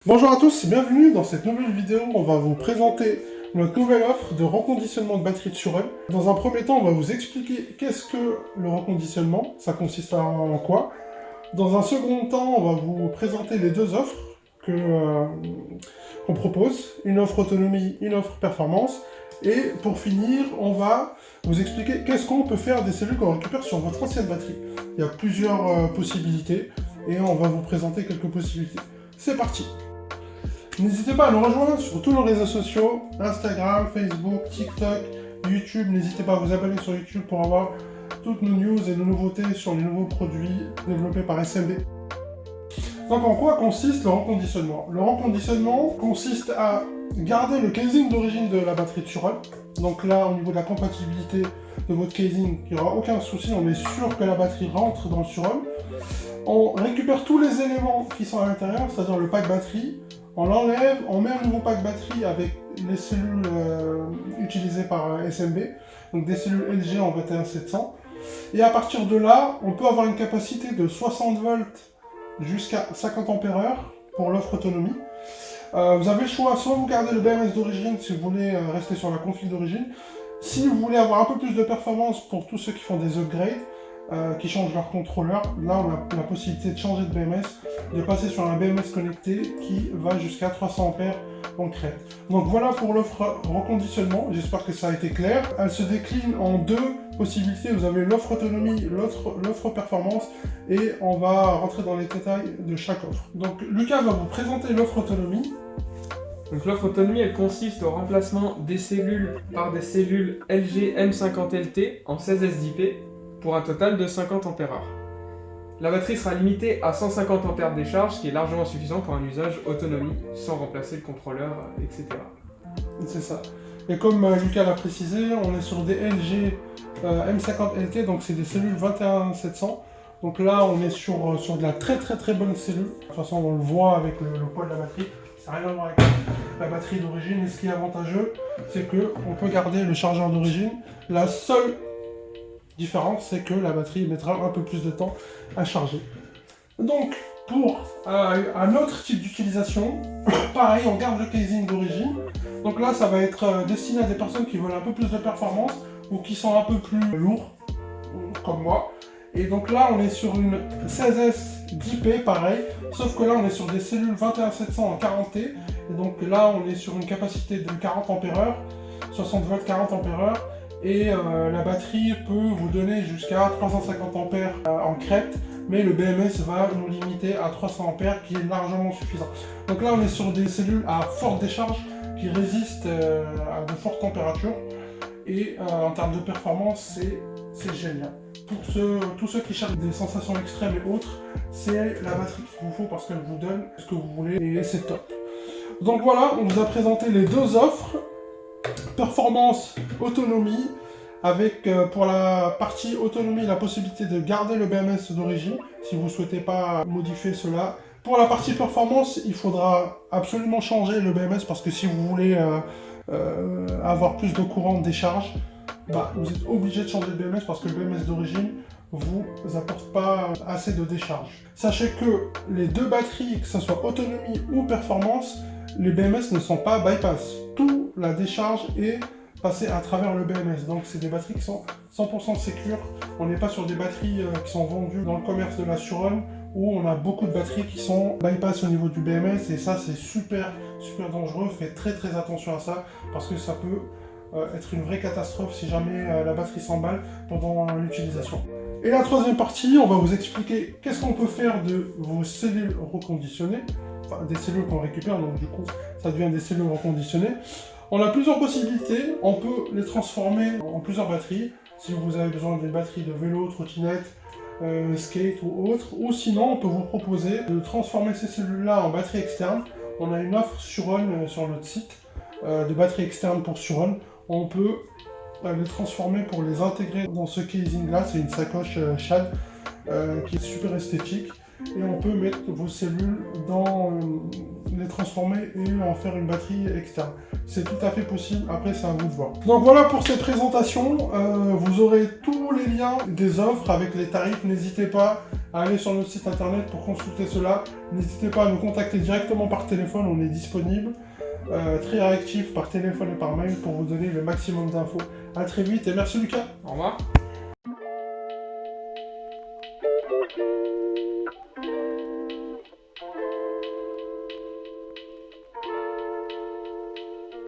Bonjour à tous, bienvenue dans cette nouvelle vidéo. On va vous présenter notre nouvelle offre de reconditionnement de batterie de Surel. Dans un premier temps, on va vous expliquer qu'est-ce que le reconditionnement, ça consiste en quoi. Dans un second temps, on va vous présenter les deux offres qu'on propose, une offre autonomie, une offre performance. Et pour finir, on va vous expliquer qu'est-ce qu'on peut faire des cellules qu'on récupère sur votre ancienne batterie. Il y a plusieurs possibilités et on va vous présenter quelques possibilités. C'est parti! N'hésitez pas à nous rejoindre sur tous nos réseaux sociaux, Instagram, Facebook, TikTok, YouTube. N'hésitez pas à vous abonner sur YouTube pour avoir toutes nos news et nos nouveautés sur les nouveaux produits développés par SMB. Donc en quoi consiste le reconditionnement? Le reconditionnement consiste à garder le casing d'origine de la batterie de Surel. Donc là, au niveau de la compatibilité de votre casing, il n'y aura aucun souci, on est sûr que la batterie rentre dans le Surel. On récupère tous les éléments qui sont à l'intérieur, c'est-à-dire le pack batterie. On l'enlève, on met un nouveau pack batterie avec les cellules utilisées par SMB, donc des cellules LG en 21700. Et à partir de là, on peut avoir une capacité de 60 volts jusqu'à 50 ampères pour l'offre autonomie. Vous avez le choix, soit vous gardez le BMS d'origine si vous voulez rester sur la config d'origine. Si vous voulez avoir un peu plus de performance pour tous ceux qui font des upgrades, qui changent leur contrôleur, là on a la possibilité de changer de BMS, de passer sur un BMS connecté qui va jusqu'à 300 ampères en crête. Donc voilà pour l'offre reconditionnement, j'espère que ça a été clair. Elle se décline en deux possibilités, vous avez l'offre autonomie, l'offre performance, et on va rentrer dans les détails de chaque offre. Donc Lucas va vous présenter l'offre autonomie. Donc l'offre autonomie, elle consiste au remplacement des cellules par des cellules LG M50LT en 16 SDP pour un total de 50 ampères. La batterie sera limitée à 150 ampères de décharge, ce qui est largement suffisant pour un usage autonomie, sans remplacer le contrôleur, etc. C'est ça. Et comme Lucas l'a précisé, on est sur des LG M50LT, donc c'est des cellules 21700. Donc là, on est sur de la très bonne cellule. De toute façon, on le voit avec le poids de la batterie. Ça n'a rien à voir avec la batterie d'origine. Et ce qui est avantageux, c'est qu'on peut garder le chargeur d'origine. La seule différence, c'est que la batterie mettra un peu plus de temps à charger. Donc, pour un autre type d'utilisation, pareil, on garde le casing d'origine. Donc là, ça va être destiné à des personnes qui veulent un peu plus de performance ou qui sont un peu plus lourds, comme moi. Et donc là, on est sur une 16S 10P, pareil, sauf que là, on est sur des cellules 21700 en 40T. Et donc là, on est sur une capacité de 40 ampères, 60 volts 40 ampères. Et la batterie peut vous donner jusqu'à 350 ampères en crête, mais le BMS va nous limiter à 300 ampères, qui est largement suffisant. Donc là, on est sur des cellules à forte décharge qui résistent à de fortes températures, et en termes de performance, c'est génial. Pour tous ceux qui cherchent des sensations extrêmes et autres, c'est la batterie qu'il vous faut parce qu'elle vous donne ce que vous voulez et c'est top. Donc voilà, on vous a présenté les deux offres. Performance, autonomie, avec pour la partie autonomie la possibilité de garder le BMS d'origine si vous ne souhaitez pas modifier cela. Pour la partie performance, il faudra absolument changer le BMS parce que si vous voulez avoir plus de courant de décharge, vous êtes obligé de changer le BMS parce que le BMS d'origine vous apporte pas assez de décharge. Sachez que les deux batteries, que ce soit autonomie ou performance, les BMS ne sont pas bypass. Toute la décharge est passée à travers le BMS. Donc c'est des batteries qui sont 100% sécures. On n'est pas sur des batteries qui sont vendues dans le commerce de la Surel où on a beaucoup de batteries qui sont bypass au niveau du BMS et ça c'est super dangereux. Faites très attention à ça parce que ça peut être une vraie catastrophe si jamais la batterie s'emballe pendant l'utilisation. Et la troisième partie, on va vous expliquer qu'est-ce qu'on peut faire de vos cellules reconditionnées, enfin des cellules qu'on récupère, donc du coup ça devient des cellules reconditionnées. On a plusieurs possibilités, on peut les transformer en plusieurs batteries, si vous avez besoin d'une batterie de vélo, trottinette, skate ou autre, ou sinon on peut vous proposer de transformer ces cellules-là en batterie externe. On a une offre Surel sur notre site de batterie externe pour Surel. On peut les transformer pour les intégrer dans ce casing là, c'est une sacoche Shad qui est super esthétique et on peut mettre vos cellules dans les transformer et en faire une batterie externe. C'est tout à fait possible, après c'est à vous de voir. Donc voilà pour cette présentation, vous aurez tous les liens des offres avec les tarifs, n'hésitez pas à aller sur notre site internet pour consulter cela. N'hésitez pas à nous contacter directement par téléphone, on est disponible. Très réactif par téléphone et par mail pour vous donner le maximum d'infos. A très vite et merci Lucas. Au revoir.